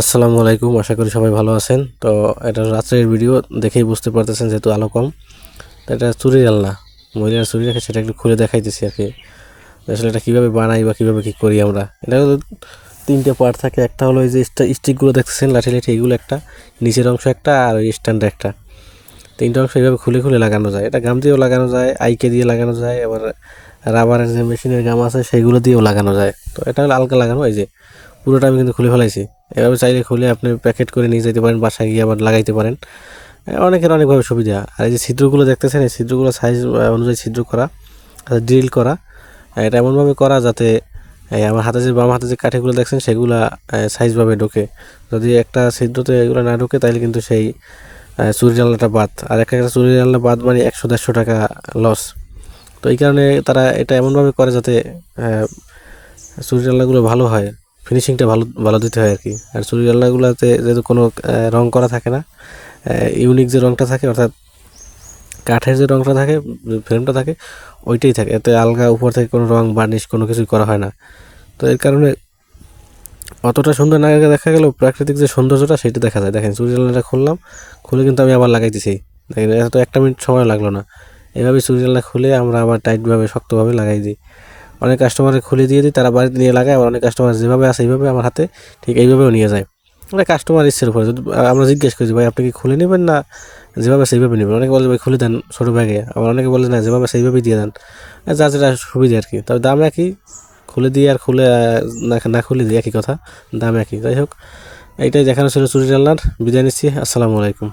আসসালামু আলাইকুম, আশা করি সবাই ভালো আছেন। তো এটা রাত্রের ভিডিও দেখেই বুঝতে পারতেছেন যেহেতু আলো কম। তো এটা চুরির আলনা, মহিলার চুরি রেখে সেটা একটু খুলে দেখাইতেছি আর কি। আসলে এটা কীভাবে বানাই বা কীভাবে কী করি আমরা। এটা তিনটে পার্ট থাকে। একটা হলো এই যে স্টিকগুলো দেখতেছেন লাঠি লাঠি, এগুলো একটা, নিচের অংশ একটা, আর ওই স্ট্যান্ডে একটা। তিনটা অংশ এইভাবে খুলে খুলে লাগানো যায়। এটা গাম দিয়েও লাগানো যায়, আইকে দিয়ে লাগানো যায়, আবার রাবারের যে মেশিনের গাম আছে সেইগুলো দিয়েও লাগানো যায়। তো এটা হলো আলগা লাগানো। এই যে পুরোটা আমি কিন্তু খুলে ফেলাইছি। এভাবে চাইলে খুলে আপনি প্যাকেট করে নিয়ে যেতে পারেন, বাসায় গিয়ে আবার লাগাইতে পারেন। অনেকের অনেকভাবে সুবিধা। আর এই যে ছিদ্রগুলো দেখতেছেন, এই ছিদ্রগুলো সাইজ অনুযায়ী ছিদ্র করা, ড্রিল করা। এটা এমনভাবে করা যাতে আমার হাতে যে বাম হাতে যে কাঠিগুলো দেখছেন সেগুলা সাইজভাবে ঢোকে। যদি একটা ছিদ্রতে এগুলো না ঢোকে তাহলে কিন্তু সেই চুরি জানলাটা বাদ। আর একটা চুরি জানলা বাদ মানে 100-150 টাকা লস। তো এই কারণে তারা এটা এমনভাবে করে যাতে চুরি জানলাগুলো ভালো হয়, ফিনিশিংটা ভালো ভালো দিতে হয় আর কি। আর চুরি জানলাগুলোতে যেহেতু কোনো রং করা থাকে না, ইউনিক যে রংটা থাকে অর্থাৎ কাঠের যে রংটা থাকে, ফ্রেমটা থাকে, ওইটাই থাকে। এতে আলগা উপর থেকে কোনো রং বার্নিশ কোনো কিছুই করা হয় না। তো এর কারণে অতটা সুন্দর না দেখা গেলেও প্রাকৃতিক যে সৌন্দর্যটা সেটা দেখা যায়। দেখেন চুরি জানলাটা খুললাম, খুলে কিন্তু আমি আবার লাগাইতেছি। দেখেন এত 1 মিনিট সময় লাগলো না। এভাবে চুরি জানলা খুলে আমরা আবার টাইটভাবে শক্তভাবে লাগাই দিই। অনেক কাস্টমারে খুলে দিয়ে দিই, তারা বাড়িতে নিয়ে লাগায়। আবার অনেক কাস্টমার যেভাবে আসে এইভাবে আমার হাতে ঠিক এইভাবেও নিয়ে যায়। মানে কাস্টমার ইচ্ছের উপরে। যদি আমরা জিজ্ঞেস করি ভাই আপনি কি খুলে নেবেন না যেভাবে সেইভাবে নেবেন, অনেকে বলে ভাই খুলে দেন ছোটো ব্যাগে, আবার অনেকে বলে না যেভাবে সেইভাবেই দিয়ে দেন। যার যেটা সুবিধা আর কি। তবে দাম একই, খুলে দিয়ে আর খুলে না খুলে দিয়ে একই কথা, দাম একই। যাই হোক, এইটাই দেখানো ছিল চুরি জানলার। বিদায় নিচ্ছি। আসসালামু আলাইকুম।